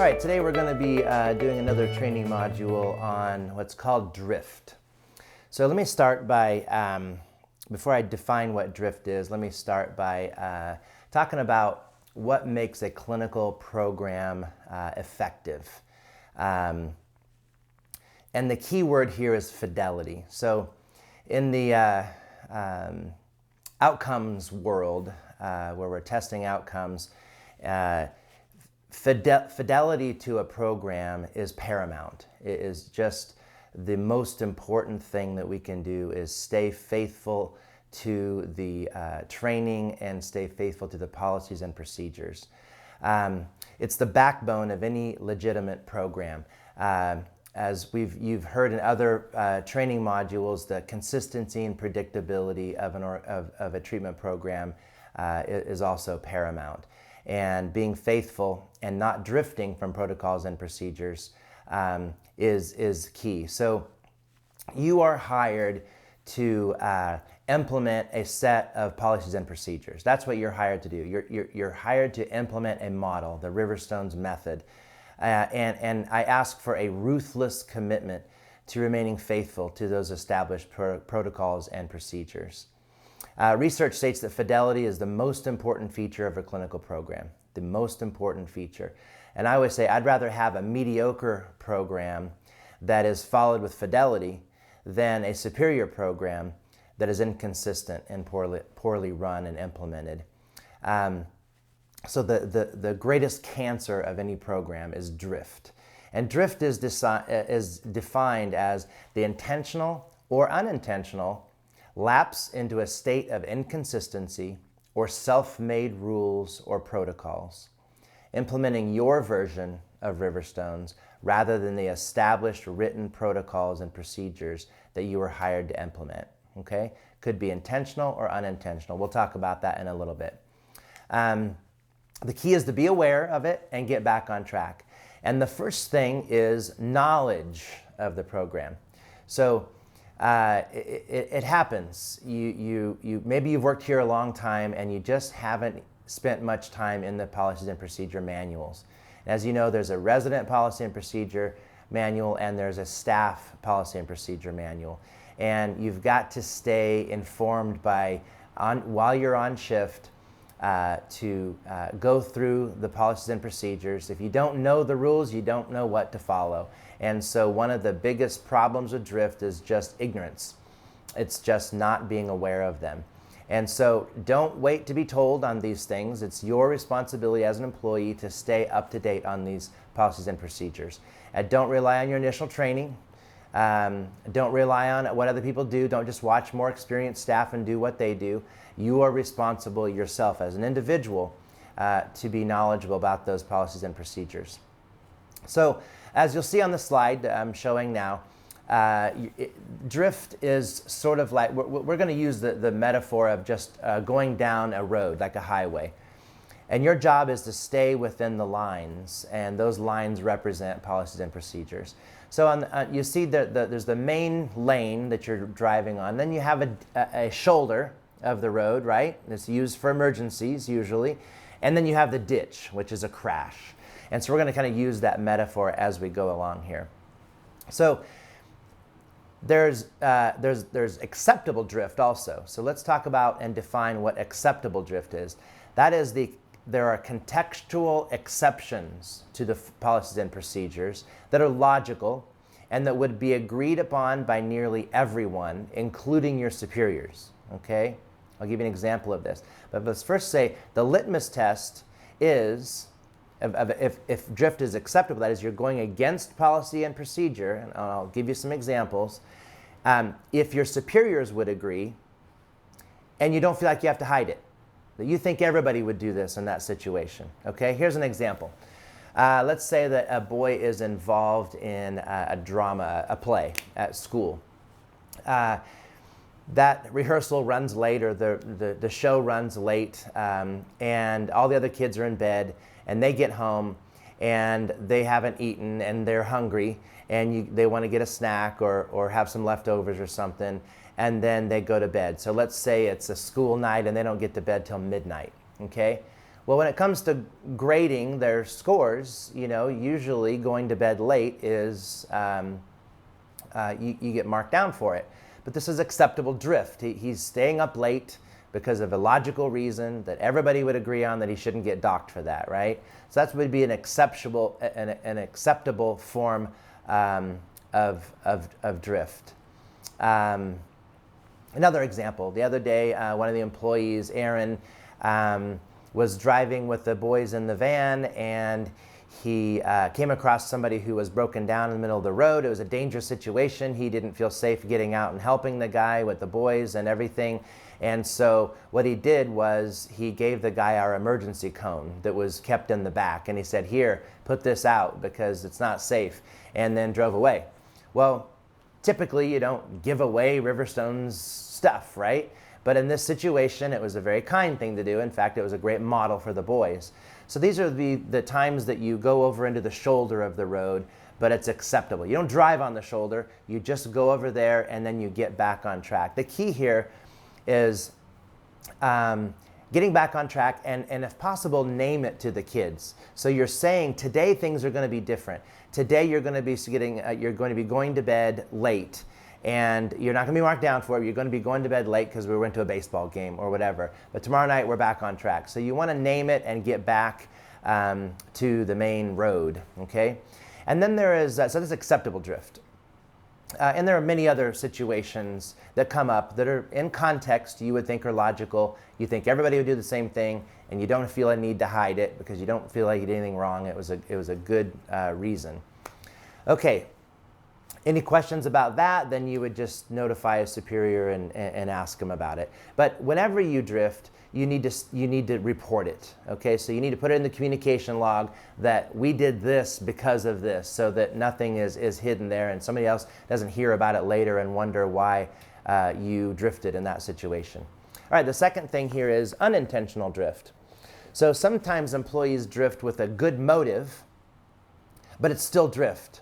All right, today we're going to be doing another training module on what's called drift. So let me start by, before I define what drift is, let me start by talking about what makes a clinical program effective. And the key word here is fidelity. So in the outcomes world, where we're testing outcomes, fidelity to a program is paramount. It is just the most important thing that we can do is stay faithful to the training and stay faithful to the policies and procedures. It's the backbone of any legitimate program. As you've heard in other training modules, the consistency and predictability of a treatment program is also paramount. And being faithful and not drifting from protocols and procedures is key. So you are hired to implement a set of policies and procedures. That's what you're hired to do. You're hired to implement a model, the Riverstones method. And I ask for a ruthless commitment to remaining faithful to those established protocols and procedures. Research states that fidelity is the most important feature of a clinical program, the most important feature. And I always say I'd rather have a mediocre program that is followed with fidelity than a superior program that is inconsistent and poorly run and implemented. So the greatest cancer of any program is drift. And drift is defined as the intentional or unintentional lapse into a state of inconsistency or self-made rules or protocols, implementing your version of Riverstones rather than the established written protocols and procedures that you were hired to implement. Okay? Could be intentional or unintentional. We'll talk about that in a little bit. The key is to be aware of it and get back on track. And the first thing is knowledge of the program. So it happens. Maybe you've worked here a long time and you just haven't spent much time in the policies and procedure manuals. As you know, there's a resident policy and procedure manual and there's a staff policy and procedure manual. And you've got to stay informed while you're on shift to go through the policies and procedures. If you don't know the rules, you don't know what to follow. And so one of the biggest problems with drift is just ignorance. It's just not being aware of them. And so don't wait to be told on these things. It's your responsibility as an employee to stay up to date on these policies and procedures. And don't rely on your initial training. Don't rely on what other people do. Don't just watch more experienced staff and do what they do. You are responsible yourself as an individual to be knowledgeable about those policies and procedures. So as you'll see on the slide I'm showing now, drift is sort of like, we're going to use the metaphor of just going down a road, like a highway. And your job is to stay within the lines, and those lines represent policies and procedures. So you see there's the main lane that you're driving on. Then you have a shoulder of the road, right? It's used for emergencies usually. And then you have the ditch, which is a crash. And so we're going to kind of use that metaphor as we go along here. So there's acceptable drift also. So let's talk about and define what acceptable drift is. That is there are contextual exceptions to the policies and procedures that are logical and that would be agreed upon by nearly everyone, including your superiors. Okay? I'll give you an example of this. But let's first say the litmus test is, if drift is acceptable, that is you're going against policy and procedure, and I'll give you some examples. If your superiors would agree, and you don't feel like you have to hide it, that you think everybody would do this in that situation. Okay, here's an example. Let's say that a boy is involved in a drama, a play at school. That rehearsal runs late, or the show runs late, and all the other kids are in bed, and they get home, and they haven't eaten, and they're hungry, and they want to get a snack or have some leftovers or something, and then they go to bed. So let's say it's a school night, and they don't get to bed till midnight, okay? Well, when it comes to grading their scores, usually going to bed late is, you get marked down for it. But this is acceptable drift. He's staying up late because of a logical reason that everybody would agree on, that he shouldn't get docked for that, right? So that would be an acceptable form of drift. Another example, the other day, one of the employees, Aaron, was driving with the boys in the van, and he came across somebody who was broken down in the middle of the road. It was a dangerous situation. He didn't feel safe getting out and helping the guy with the boys and everything. And so what he did was he gave the guy our emergency cone that was kept in the back. And he said, "Here, put this out because it's not safe," and then drove away. Well, typically you don't give away Riverstone's stuff, right? But in this situation, it was a very kind thing to do. In fact, it was a great model for the boys. So these are the times that you go over into the shoulder of the road, but it's acceptable. You don't drive on the shoulder, you just go over there and then you get back on track. The key here is getting back on track, and if possible, name it to the kids. So you're saying, today things are going to be different. Today you're going to be going to bed late. And you're not going to be marked down for it. You're going to be going to bed late because we went to a baseball game or whatever. But tomorrow night, we're back on track. So you want to name it and get back to the main road, okay? And then there is, so this is acceptable drift. And there are many other situations that come up that are in context you would think are logical. You think everybody would do the same thing, and you don't feel a need to hide it because you don't feel like you did anything wrong. It was a good reason. Okay. Any questions about that, then you would just notify a superior and ask them about it. But whenever you drift, you need to report it, okay? So you need to put it in the communication log that we did this because of this, so that nothing is hidden there and somebody else doesn't hear about it later and wonder why you drifted in that situation. All right, the second thing here is unintentional drift. So sometimes employees drift with a good motive, but it's still drift.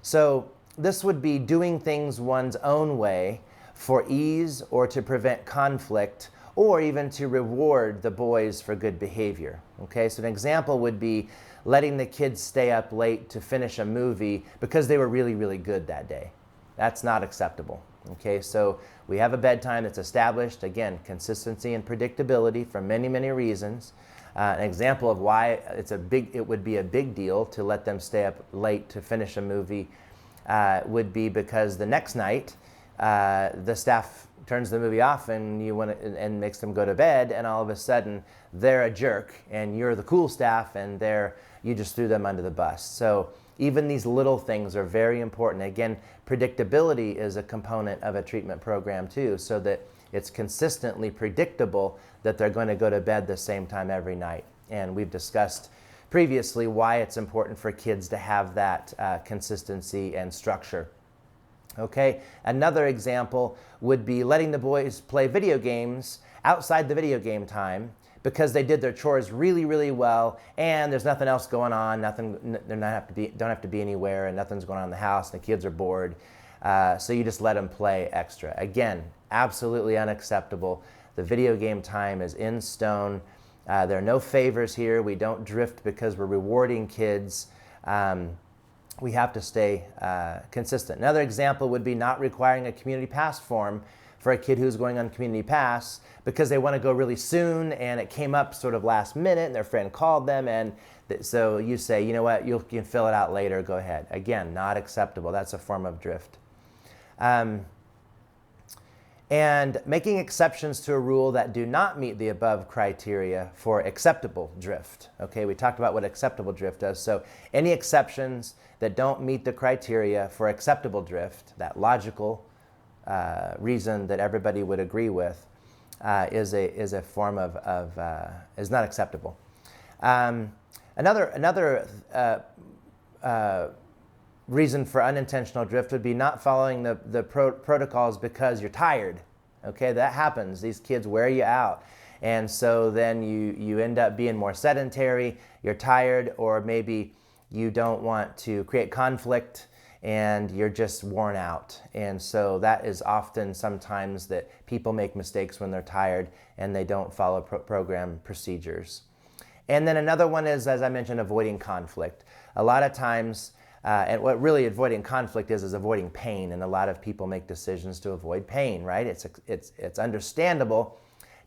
So this would be doing things one's own way for ease or to prevent conflict, or even to reward the boys for good behavior. Okay, so an example would be letting the kids stay up late to finish a movie because they were really, really good that day. That's not acceptable. Okay, so we have a bedtime that's established. Again, consistency and predictability for many, many reasons. An example of why it would be a big deal to let them stay up late to finish a movie would be because the next night the staff turns the movie off and makes them go to bed, and all of a sudden they're a jerk and you're the cool staff and you just threw them under the bus. So even these little things are very important. Again, predictability is a component of a treatment program too, so that it's consistently predictable that they're going to go to bed the same time every night. And we've discussed previously why it's important for kids to have that consistency and structure. Okay, another example would be letting the boys play video games outside the video game time because they did their chores really, really well, and there's nothing else going on. Don't have to be anywhere, and nothing's going on in the house, and the kids are bored. So you just let them play extra. Again, absolutely unacceptable. The video game time is in stone. There are no favors here. We don't drift because we're rewarding kids. We have to stay consistent. Another example would be not requiring a community pass form for a kid who's going on community pass because they want to go really soon and it came up sort of last minute and their friend called them, and so you say, you know what, you can fill it out later, go ahead. Again, not acceptable. That's a form of drift. And making exceptions to a rule that do not meet the above criteria for acceptable drift. Okay, we talked about what acceptable drift does. So any exceptions that don't meet the criteria for acceptable drift, that logical reason that everybody would agree with, is a form is not acceptable. Another reason for unintentional drift would be not following the protocols because you're tired. Okay, that happens. These kids wear you out. And so then you end up being more sedentary, you're tired, or maybe you don't want to create conflict and you're just worn out. And so that is often sometimes that people make mistakes when they're tired and they don't follow program procedures. And then another one is, as I mentioned, avoiding conflict. A lot of times, and what really avoiding conflict is avoiding pain. And a lot of people make decisions to avoid pain, right? It's understandable,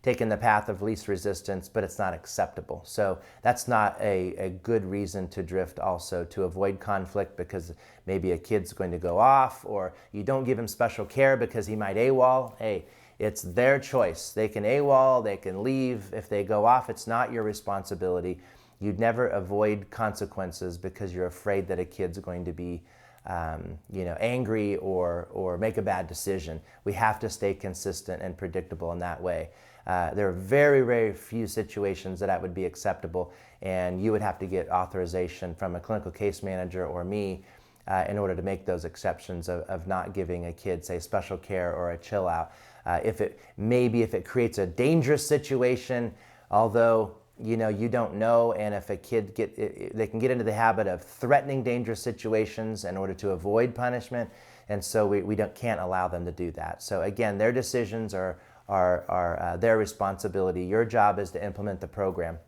taking the path of least resistance, but it's not acceptable. So that's not a good reason to drift also, to avoid conflict, because maybe a kid's going to go off, or you don't give him special care because he might AWOL. Hey, it's their choice. They can AWOL, they can leave. If they go off, it's not your responsibility. You'd never avoid consequences because you're afraid that a kid's going to be angry or make a bad decision. We have to stay consistent and predictable in that way. There are very, very few situations that would be acceptable, and you would have to get authorization from a clinical case manager or me in order to make those exceptions of not giving a kid, say, special care or a chill out. If it creates a dangerous situation, although you don't know, and if a kid they can get into the habit of threatening dangerous situations in order to avoid punishment, and so we can't allow them to do that. So again, their decisions are their responsibility. Your job is to implement the program.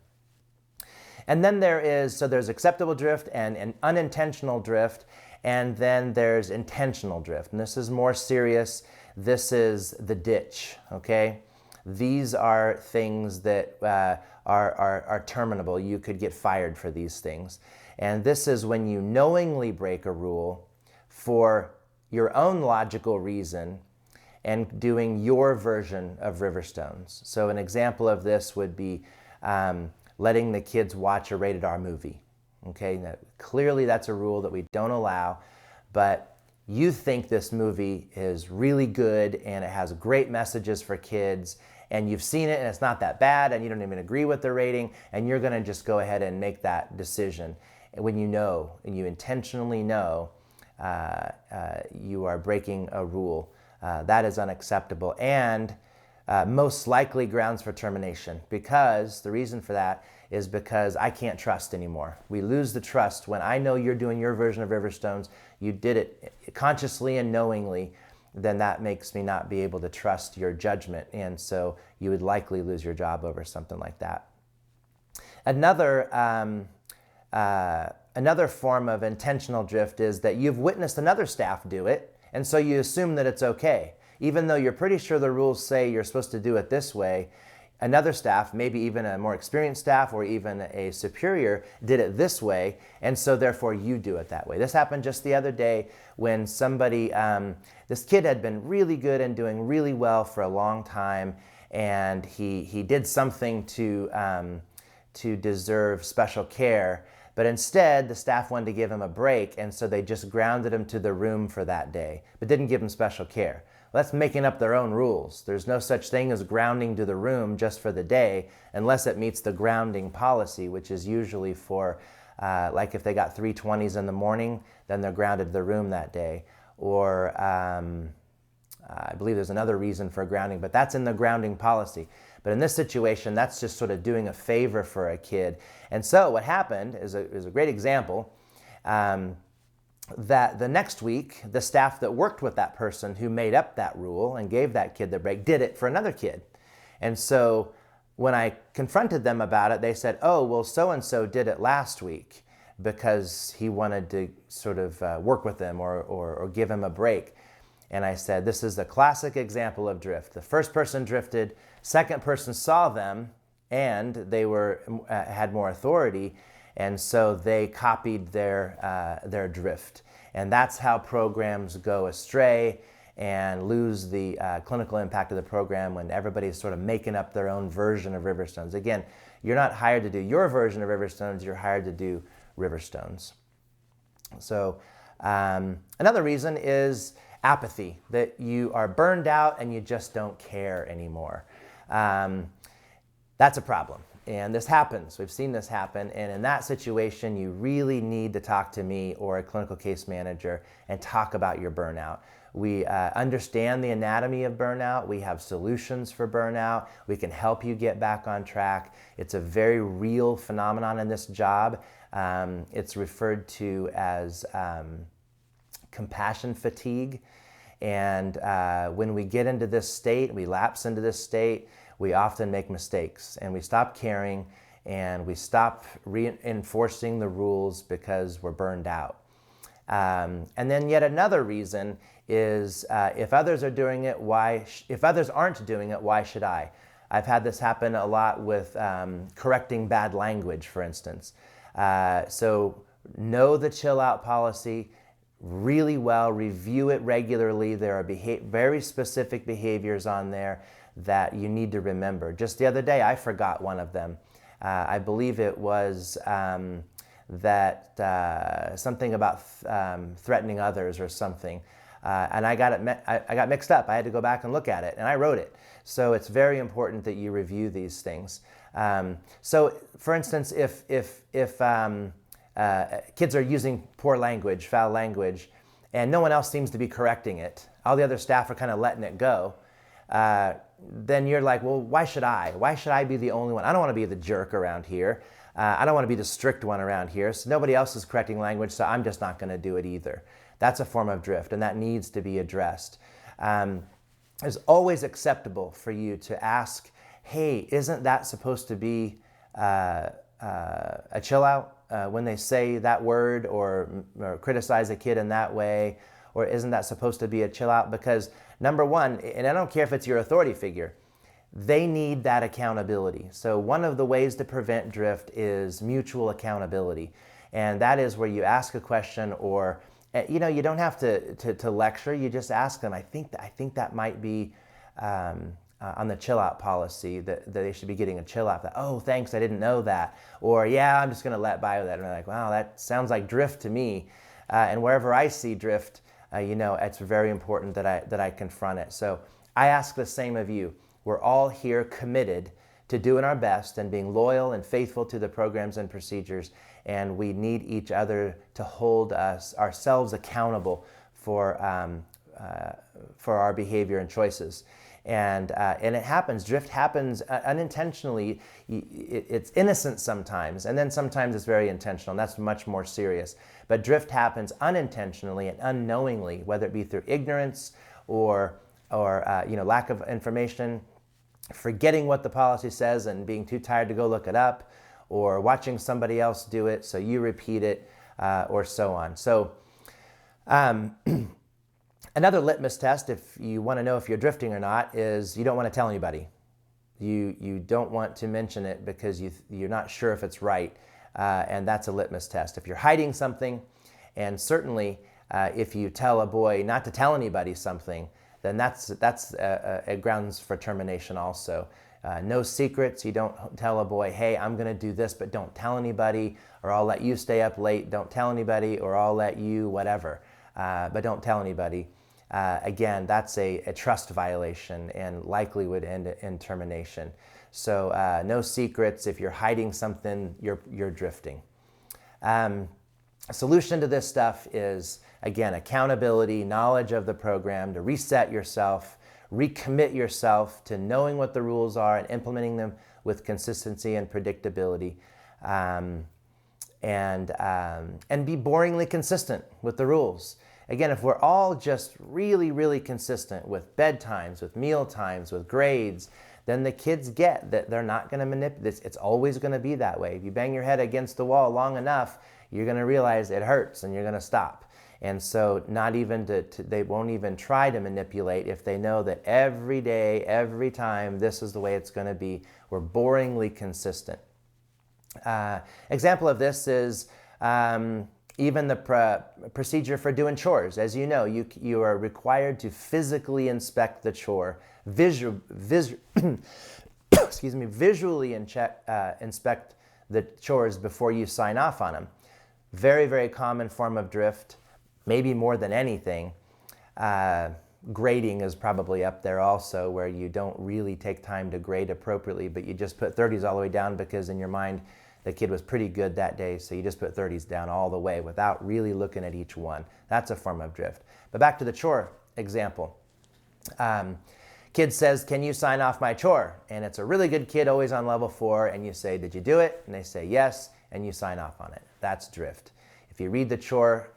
And then there's acceptable drift and unintentional drift, and then there's intentional drift. And this is more serious. This is the ditch, okay? These are things that are terminable. You could get fired for these things. And this is when you knowingly break a rule for your own logical reason and doing your version of Riverstones. So an example of this would be letting the kids watch a rated R movie. Okay, now, clearly that's a rule that we don't allow, but you think this movie is really good and it has great messages for kids, and you've seen it and it's not that bad, and you don't even agree with the rating, and you're gonna just go ahead and make that decision when you know, and you intentionally know you are breaking a rule. That is unacceptable, and most likely grounds for termination, because the reason for that is because I can't trust anymore. We lose the trust when I know you're doing your version of Riverstones, you did it consciously and knowingly, then that makes me not be able to trust your judgment, and so you would likely lose your job over something like that. Another form of intentional drift is that you've witnessed another staff do it, and so you assume that it's okay. Even though you're pretty sure the rules say you're supposed to do it this way, another staff, maybe even a more experienced staff or even a superior, did it this way, and so therefore you do it that way. This happened just the other day when somebody, this kid had been really good and doing really well for a long time, and he did something to deserve special care, but instead the staff wanted to give him a break, and so they just grounded him to the room for that day, but didn't give him special care. Well, that's making up their own rules. There's no such thing as grounding to the room just for the day, unless it meets the grounding policy, which is usually for, like if they got 3 20s in the morning, then they're grounded to the room that day. Or I believe there's another reason for grounding, but that's in the grounding policy. But in this situation, that's just sort of doing a favor for a kid. And so what happened is a great example. That the next week, the staff that worked with that person who made up that rule and gave that kid the break did it for another kid. And so when I confronted them about it, they said, oh, well, so-and-so did it last week because he wanted to sort of work with them or give him a break. And I said, this is a classic example of drift. The first person drifted, second person saw them, and they had more authority, and so they copied their drift. And that's how programs go astray and lose the clinical impact of the program, when everybody's sort of making up their own version of Riverstones. Again, you're not hired to do your version of Riverstones, you're hired to do Riverstones. So another reason is apathy, that you are burned out and you just don't care anymore. That's a problem. And this happens. We've seen this happen. And in that situation, you really need to talk to me or a clinical case manager and talk about your burnout. We understand the anatomy of burnout. We have solutions for burnout. We can help you get back on track. It's a very real phenomenon in this job. It's referred to as compassion fatigue. And when we get into this state, we lapse into this state, we often make mistakes and we stop caring, and we stop reinforcing the rules because we're burned out. And then yet another reason is if others are doing it, if others aren't doing it, why should I? I've had this happen a lot with correcting bad language, for instance. So know the chill out policy really well, review it regularly. There are very specific behaviors on there that you need to remember. Just the other day, I forgot one of them. I believe it was something about threatening others or something. And I got mixed up. I had to go back and look at it, and I wrote it. So it's very important that you review these things. So, for instance, if kids are using poor language, foul language, and no one else seems to be correcting it, all the other staff are kind of letting it go, then you're like, well, why should I? Why should I be the only one? I don't want to be the jerk around here. I don't want to be the strict one around here. So nobody else is correcting language, so I'm just not going to do it either. That's a form of drift, and that needs to be addressed. It's always acceptable for you to ask, hey, isn't that supposed to be a chill out when they say that word or criticize a kid in that way? Or isn't that supposed to be a chill out? Because number one, and I don't care if it's your authority figure, they need that accountability. So one of the ways to prevent drift is mutual accountability. And that is where you ask a question, or you don't have to lecture, you just ask them, I think that might be on the chill out policy, that they should be getting a chill out. That, oh, thanks, I didn't know that. Or yeah, I'm just gonna let by with that. And they're like, wow, that sounds like drift to me. And wherever I see drift, it's very important that I confront it. So I ask the same of you. We're all here committed to doing our best and being loyal and faithful to the programs and procedures, and we need each other to hold ourselves accountable for our behavior and choices. And it happens. Drift happens unintentionally. It's innocent sometimes, and then sometimes it's very intentional, and that's much more serious. But drift happens unintentionally and unknowingly, whether it be through ignorance or lack of information, forgetting what the policy says and being too tired to go look it up, or watching somebody else do it so you repeat it, or so on. So another litmus test, if you want to know if you're drifting or not, is you don't want to tell anybody. You don't want to mention it because you're not sure if it's right, and that's a litmus test. If you're hiding something, and certainly if you tell a boy not to tell anybody something, then that's a grounds for termination also. No secrets. You don't tell a boy, hey, I'm going to do this, but don't tell anybody, or I'll let you stay up late, don't tell anybody, or I'll let you whatever, but don't tell anybody. Again, that's a trust violation and likely would end in termination. So no secrets. If you're hiding something, you're drifting. A solution to this stuff is, again, accountability, knowledge of the program, to reset yourself, recommit yourself to knowing what the rules are and implementing them with consistency and predictability, and be boringly consistent with the rules. Again, if we're all just really, really consistent with bedtimes, with meal times, with grades, then the kids get that they're not going to manipulate this. It's always going to be that way. If you bang your head against the wall long enough, you're going to realize it hurts and you're going to stop. And so they won't even try to manipulate if they know that every day, every time, this is the way it's going to be. We're boringly consistent. Example of this is even the procedure for doing chores. As you know, you are required to physically inspect the chore, visually inspect the chores before you sign off on them. Very, very common form of drift, maybe more than anything. Grading is probably up there also, where you don't really take time to grade appropriately, but you just put 30s all the way down because in your mind the kid was pretty good that day, so you just put 30s down all the way without really looking at each one. That's a form of drift. But back to the chore example. Kid says, can you sign off my chore? And it's a really good kid, always on level 4, and you say, did you do it? And they say yes, and you sign off on it. That's drift. If you read the chore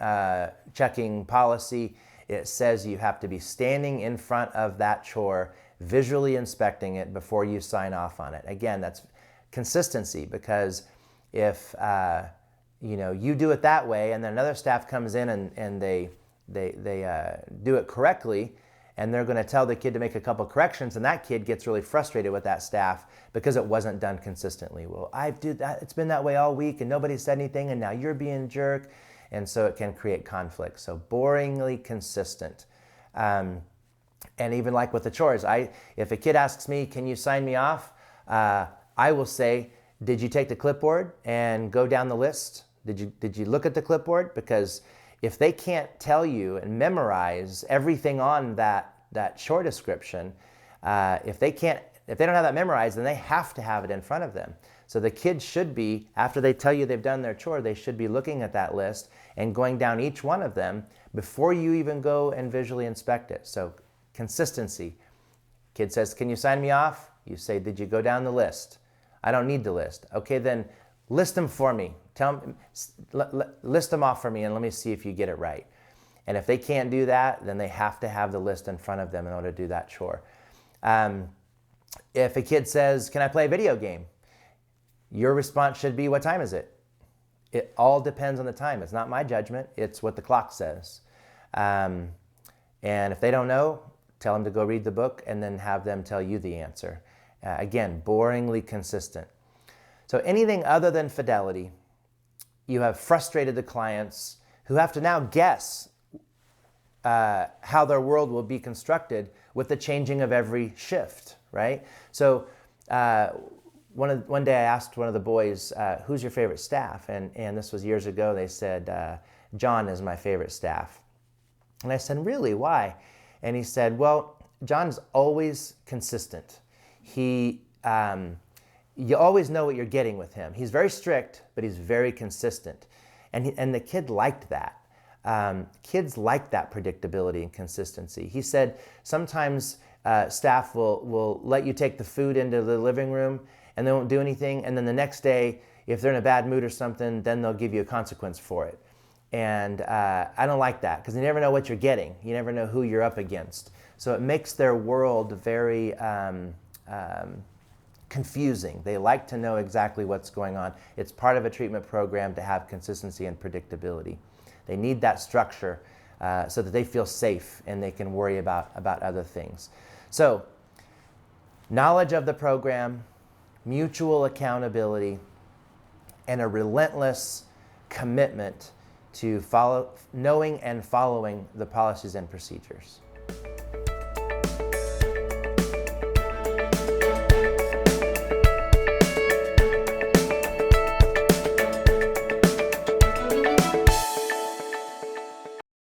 checking policy, it says you have to be standing in front of that chore, visually inspecting it before you sign off on it. Again, that's consistency, because if you do it that way and then another staff comes in and they do it correctly, and they're going to tell the kid to make a couple corrections, and that kid gets really frustrated with that staff because it wasn't done consistently. Well, it's been that way all week and nobody said anything, and now you're being a jerk. And so it can create conflict. So boringly consistent. And even like with the chores, if a kid asks me, can you sign me off? I will say, did you take the clipboard and go down the list? Did you look at the clipboard? Because if they can't tell you and memorize everything on that chore description, if they don't have that memorized, then they have to have it in front of them. So the kids should be, after they tell you they've done their chore, they should be looking at that list and going down each one of them before you even go and visually inspect it. So consistency. Kid says, can you sign me off? You say, did you go down the list? I don't need the list. Okay, then list them for me. List them off for me and let me see if you get it right. And if they can't do that, then they have to have the list in front of them in order to do that chore. If a kid says, can I play a video game? Your response should be, what time is it? It all depends on the time. It's not my judgment. It's what the clock says. And if they don't know, tell them to go read the book and then have them tell you the answer. Again, boringly consistent. So anything other than fidelity, you have frustrated the clients who have to now guess how their world will be constructed with the changing of every shift, right? So one day I asked one of the boys, who's your favorite staff? And this was years ago. They said, John is my favorite staff. And I said, really, why? And he said, well, John's always consistent. You always know what you're getting with him. He's very strict, but he's very consistent. And the kid liked that. Kids like that predictability and consistency. He said sometimes staff will let you take the food into the living room and they won't do anything. And then the next day, if they're in a bad mood or something, then they'll give you a consequence for it. And I don't like that because you never know what you're getting. You never know who you're up against. So it makes their world very confusing. They like to know exactly what's going on. It's part of a treatment program to have consistency and predictability. They need that structure so that they feel safe and they can worry about other things. So knowledge of the program, mutual accountability, and a relentless commitment to knowing and following the policies and procedures.